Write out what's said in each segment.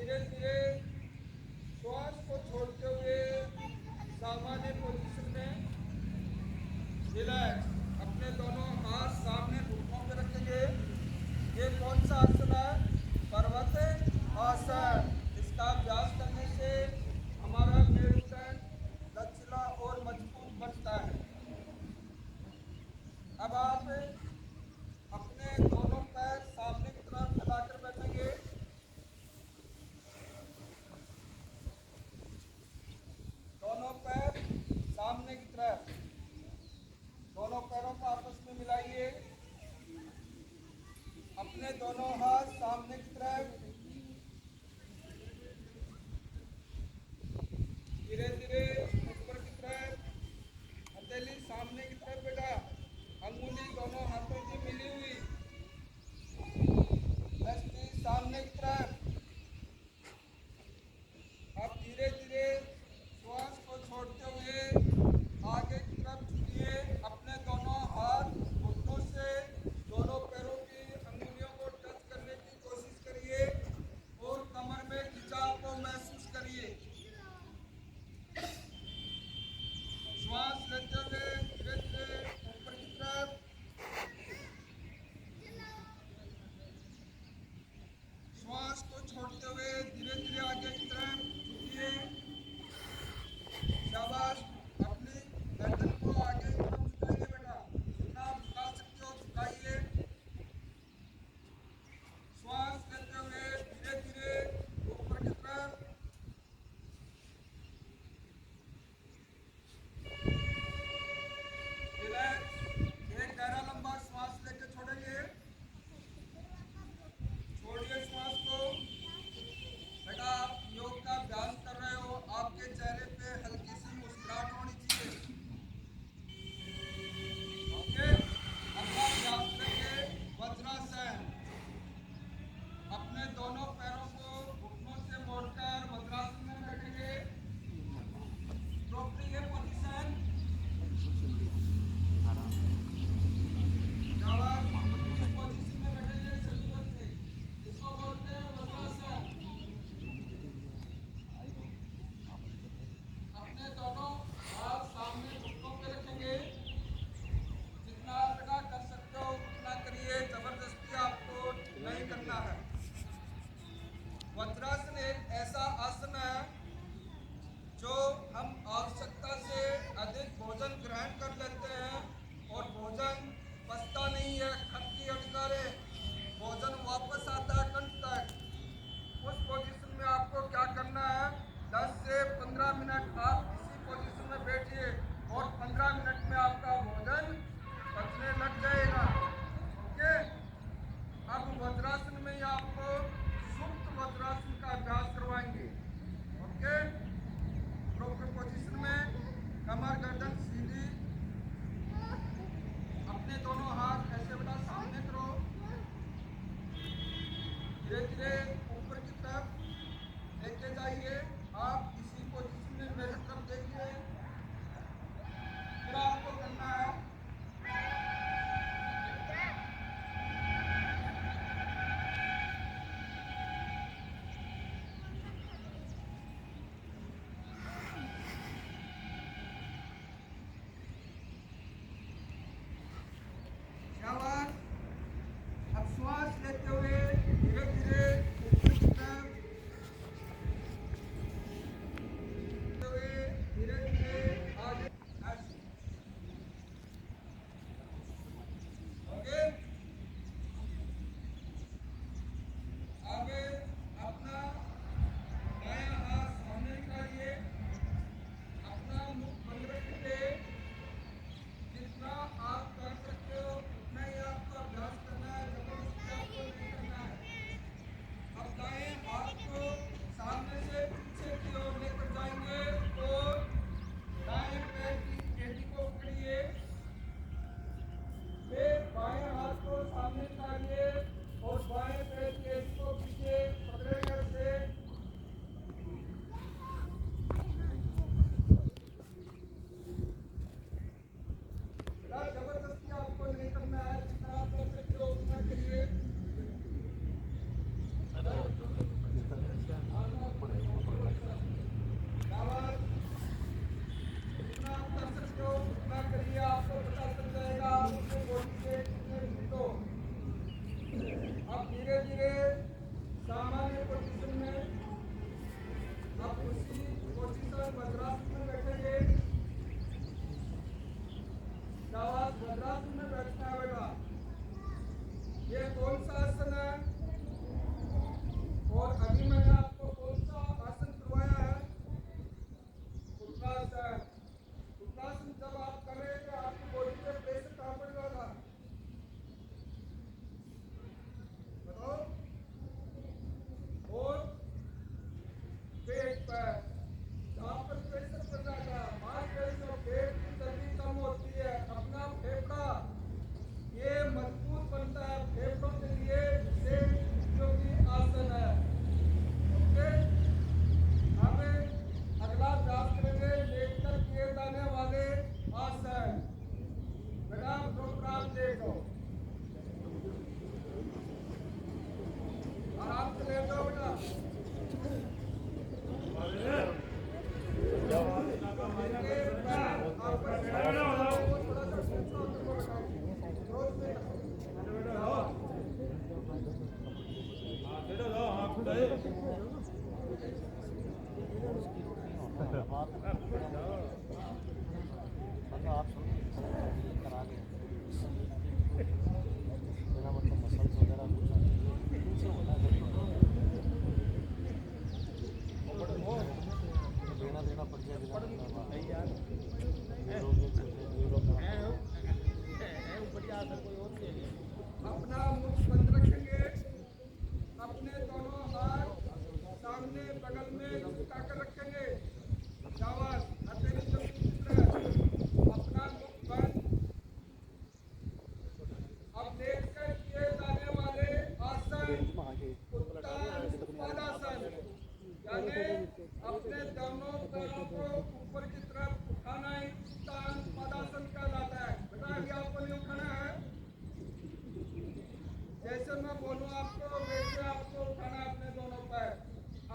धीरे धीरे श्वास को छोड़ते हुए सामान्य पोजीशन में रिलैक्स। अपने दोनों हाथ सामने घुटनों पे रखेंगे। ये कौन सा आसन है? पर्वत आसन। इसका अभ्यास करने से हमारा मेरुदंड लचीला और मजबूत बनता है। अब आप अपने दोनों पैर सामने की तरफ फैलाकर बैठेंगे। दोनों पैर सामने की तरफ, दोनों पैरों को आपस में मिलाइए। अपने दोनों हाथ सामने की तरफ, धीरे धीरे ऊपर की तरफ, हथेली सामने की तरफ बेटा, अंगुली दोनों हाथों की मिली हुई, दस्ती सामने की तरफ। अब धीरे धीरे श्वास को छोड़ते हुए आगे की तरफ झुकिए। अपने दोनों हाथ घुटनों से दोनों पैरों की अंगुलियों को टच आप अपने बॉडी से कितने फिट हो। अब धीरे धीरे सामान्य पोजीशन में आप उसी पोजीशन वज्रासन में बैठेंगे। शाबाश, वज्रासन में बैठना है बेटा। ये कौन सा आसन है और अभी मैंने आपको कौन सा आसन करवाया है? उत्तरासन। उत्तरासन जब आप करें तो आपकी बॉडी पे प्रेशर कहाँ पड़ेगा? बताओ। और पेट पर जहाँ पर प्रेशर पड़ जाएगा, मांसपेशियों पेट की चर्बी कम होती है, अपना फेफड़ा ये मजबूत बनता है। फेफड़ों के लिए विशेष उपयोगी आसन है। ओके, हमें अगला अभ्यास करेंगे लेटकर किए जाने वाले आसन। बेटा प्रोग्राम देखो, आराम से लेट जाओ बेटा। अपना मुख बंद रखेंगे, अपने दोनों हाथ सामने बगल में लटकाकर रखेंगे। शाबाश, अपना मुख बंद। अब लेटकर किए जाने वाले आसन उत्तानासन, यानी अपने दोनों पैरों को ऊपर की तरफ उठाना ही उत्तानासन कहलाता है। बेटा अभी आपको नहीं उठाना है, जैसे मैं बोलूं आपको वैसे आपको उठाना है अपने दोनों पैर।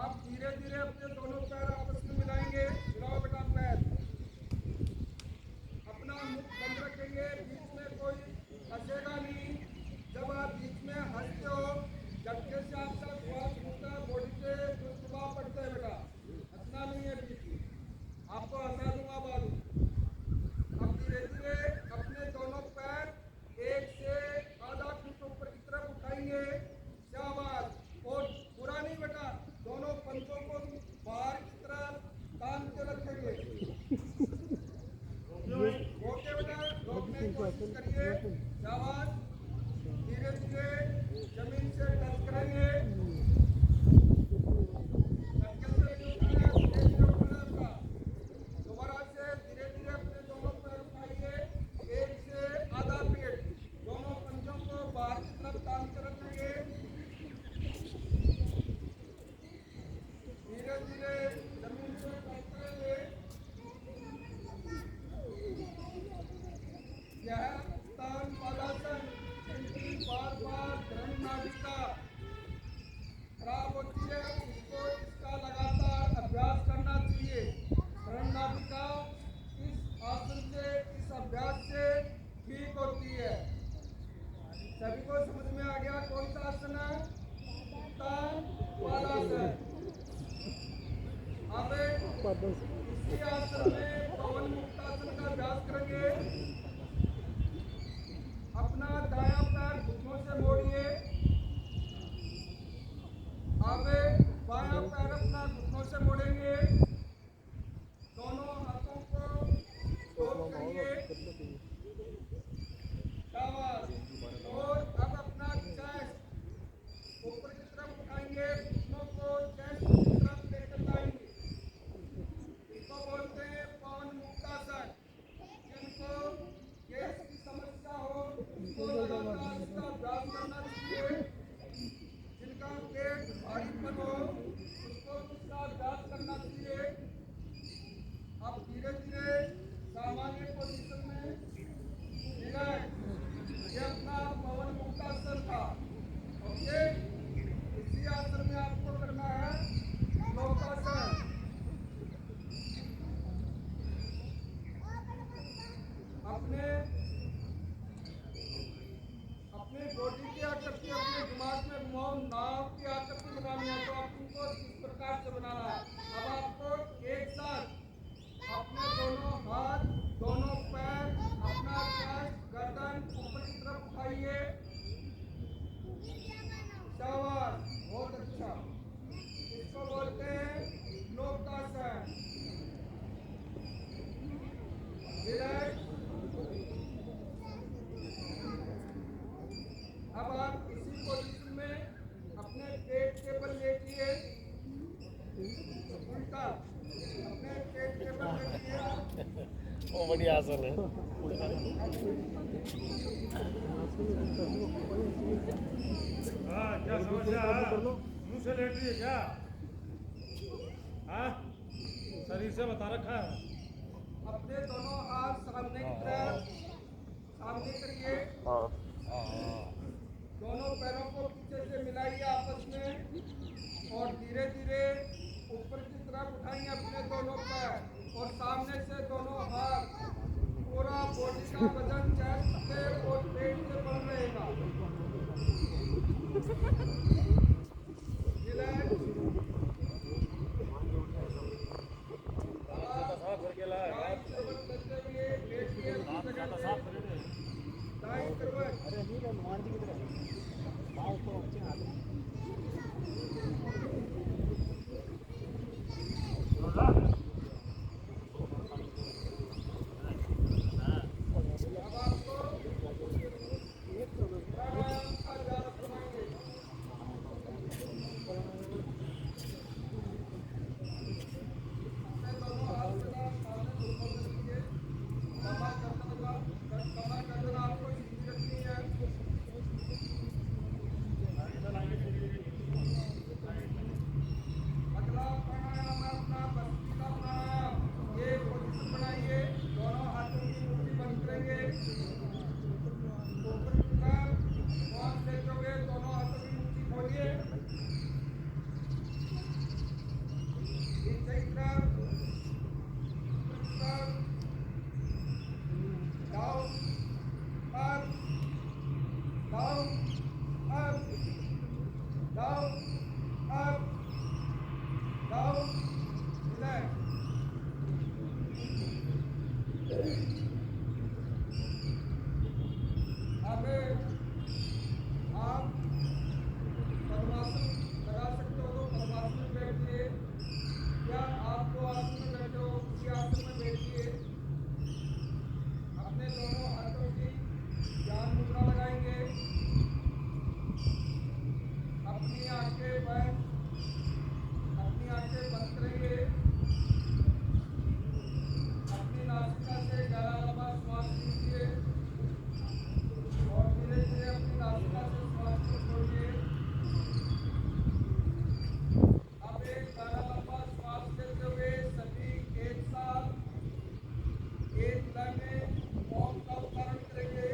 आप धीरे धीरे अपने दोनों पैर आपस में मिलाएंगे। मिलाओ बेटा पैर। अपना मुख बंद रखेंगे, बीच में कोई हंसेगा नहीं। जब आप बीच में हंसते हो, झटके से आपका श्वास होता है, बॉडी पे जो दबाव पड़ता है बेटा, हंसना नहीं है बीच में। आपको हंसा दूंगा बाजू। अब धीरे धीरे अपने दोनों पैर एक से आधा फुट ऊपर की तरफ उठाएंगे। शाबाश, और पूरा नहीं बेटा, दोनों पंचों को बाहर की तरफ तान के रखेंगे। ओके बेटा, रोकने की कोशिश करिए। शाबाश, धीरे धीरे जमीन से टच करेंगे। दोबारा से धीरे धीरे अपने दोनों पैर उठाइए, एक से आधा पेट, दोनों पंजों को बाहर की तरफ तान कर रखेंगे। धीरे धीरे जमीन से टच करेंगे। यह उत्तानासन वो बढ़िया आसन है। हाँ क्या समस्या है? मुंह से लेट रही है क्या? हाँ शरीर से बता रखा है। अपने दोनों हाथ सामने की तरफ सामने करिए। हाँ दोनों पैरों को पीछे से मिलाइए आपस में और धीरे धीरे ऊपर की तरफ उठाइए अपने दोनों पैर और सामने से दोनों हाथ। पूरा बॉडी का वजन चेस्ट पे और पेट पे बढ़ रहेगा। रिलैक्स। साफ करके लाया दाईं करवट करते हुए लेटिए अपनी जगह पे। साफ करके दाईं करवट। अरे नहीं हनुमान जी की तरफ पाँव ऊपर नीचे हाथ अब आपको प्राणायाम का अभ्यास करवाएंगे। अपने दोनों हाथ के साथ सामने घुटनों पे रखिए। कमर गर्दन आपको सीधी रखनी है। अगला प्राणायाम है अपना बस्ती का प्राणायाम। ये पोजीशन बनाइए, दोनों हाथों की मुट्ठी बंद करेंगे। ऊपर की तरफ श्वास लेते हुए दोनों हाथों की मुट्ठी खोलिए। नीचे की तरफ, ऊपर की तरफ, down, up, down, up, down, up, down. Relax. अब आप पद्मासन लगा सकते हो तो पद्मासन में बैठिए या आप जो आसन में बैठे हो उसी आसन में बैठिए। अपने दोनों हाथों की ध्यान मुद्रा लगाएंगे। अपनी आंखें बंद करेंगे। अपनी नासिका से गहरा लंबा श्वास लीजिए और धीरे धीरे अपनी नासिका से श्वास को छोड़िए। अब एक गहरा लंबा श्वास लेते हुए सभी एक साथ एक लय में ओम का उच्चारण करेंगे।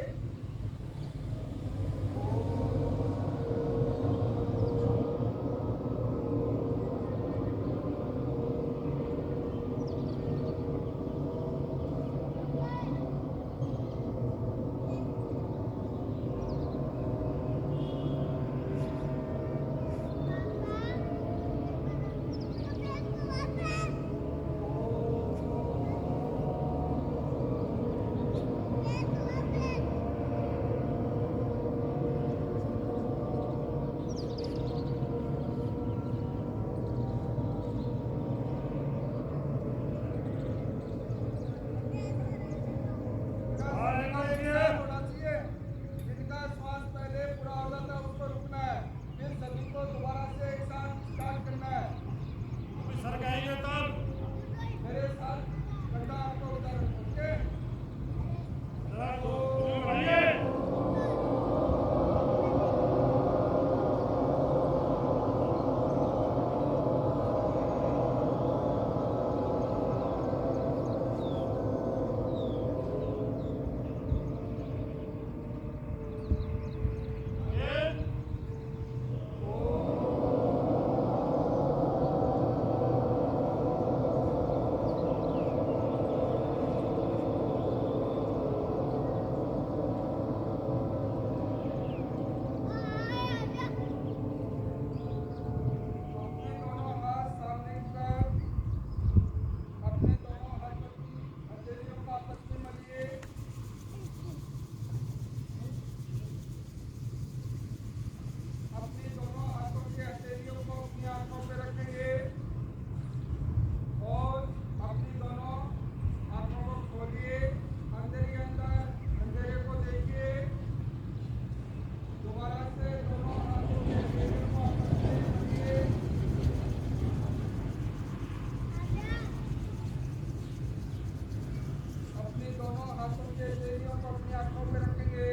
आसन के बेड़ियों को अपनी आंखों पे रखेंगे।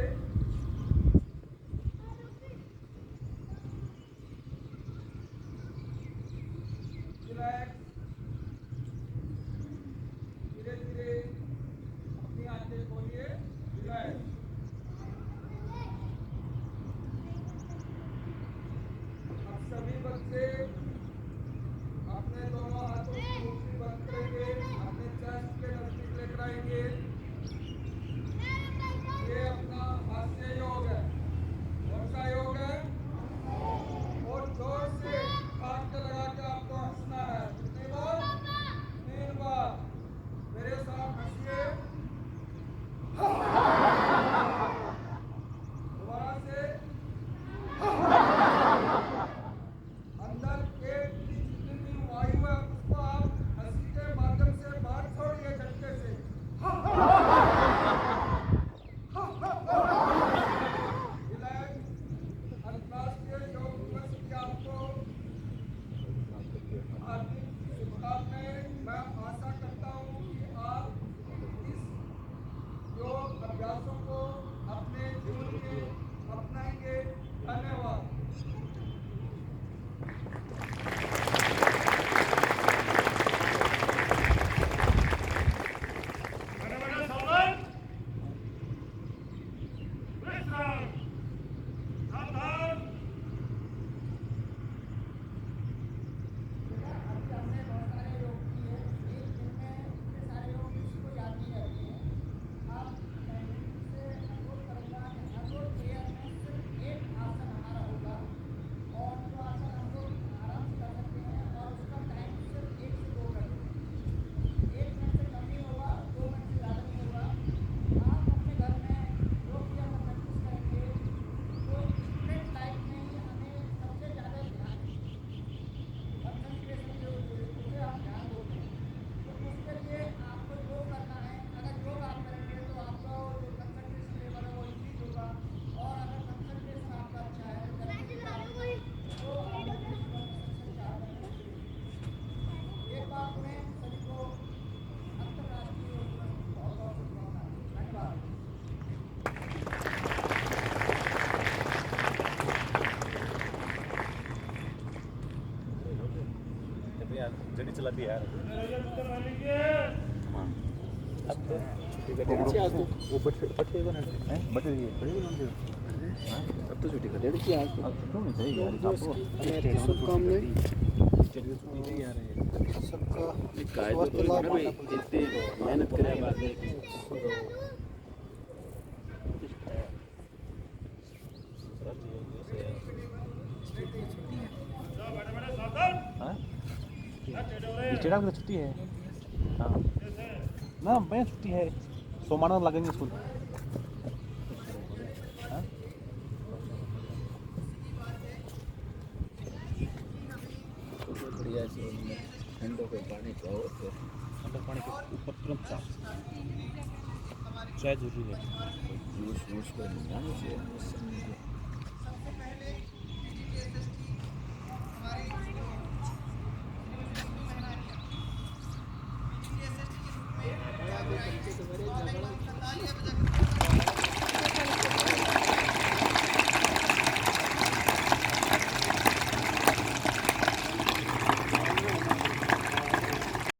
रिलैक्स। धीरे धीरे अपनी आंखें खोलिए। रिलैक्स। अब सभी बच्चे अपने दोनों हाथों की मुट्ठी बंद करेंगे, अपने चेस्ट के नजदीक लेकर आएंगे। ये अपना हास्य योग है। कौन सा योग है? और जोर से हाथ के लगा के आपको हंसना है। कितनी बार? 3 बार। मेरे साथ हंसिए। दोबारा से। अंदर पेट की जितनी भी वायु है उसको आप हंसी के माध्यम से बाहर छोड़िए झटके से। रिलैक्स। अंतर्राष्ट्रीय योग दिवस की आपको हार्दिक शुभकामनाएं। मैं आशा करता हूँ कि आप इस योग अभ्यासों को अपने जीवन में अपनाएंगे। धन्यवाद। बड़े सावधान विश्राम सावधान हमने बहुत सारे योग किए, एक दिन में इतने सारे योग किसी को याद नहीं रहते हैं। आप से अनुरोध करूँगा कि हर रोज प्रेयर में सिर्फ एक आसन हमारा होगा और जो आसन हम लोग आराम से कर सकते हैं और उसका टाइम सिर्फ 1 से 2 मिनट होगा। 1 मिनट से कम नहीं होगा, 2 मिनट से ज़्यादा नहीं होगा। आप अपने घर में योग की अगर प्रैक्टिस करेंगे तो स्टूडेंट लाइफ में ही हमें सबसे ज़्यादा ध्यान कंसंट्रेशन जो उसे आप ध्यान दोगे तो उसके लिए आपको योग करना है। अगर योग आप करेंगे तो आपका जो कंसंट्रेशन लेवल है वो इंक्रीज होगा और अगर कंसंट्रेशन आपका अच्छा है तो आप सक्सेस चाहते हैं। एक बार में सभी को अंतर्राष्ट्रीय योग दिवस की बहुत बहुत शुभकामनाएं। धन्यवाद। जड़ी चलाती है यार। उत्तर मान लीजिए वो बटे बना है बटे ये बड़ी बना दे अब तो छुट्टी कर डेढ़ की आज तो क्यों नहीं चाहिए यार आपको सब काम नहीं चलिए छुट्टी नहीं आ रहे सबका कायदे तो ना भाई इतने मेहनत करे बाद में बड़े सावधान हां टेढ़े ये चढ़ा के छुट्टी है हां ना मैं छुट्टी है सोमवार को लगेंगे स्कूल हाँ? बढ़िया से ठंडो पे पानी पाओ ठंडा पानी के ऊपर तुरंत चाय चाय जरूरी है जूस वूस को नहीं चाहिए हमारे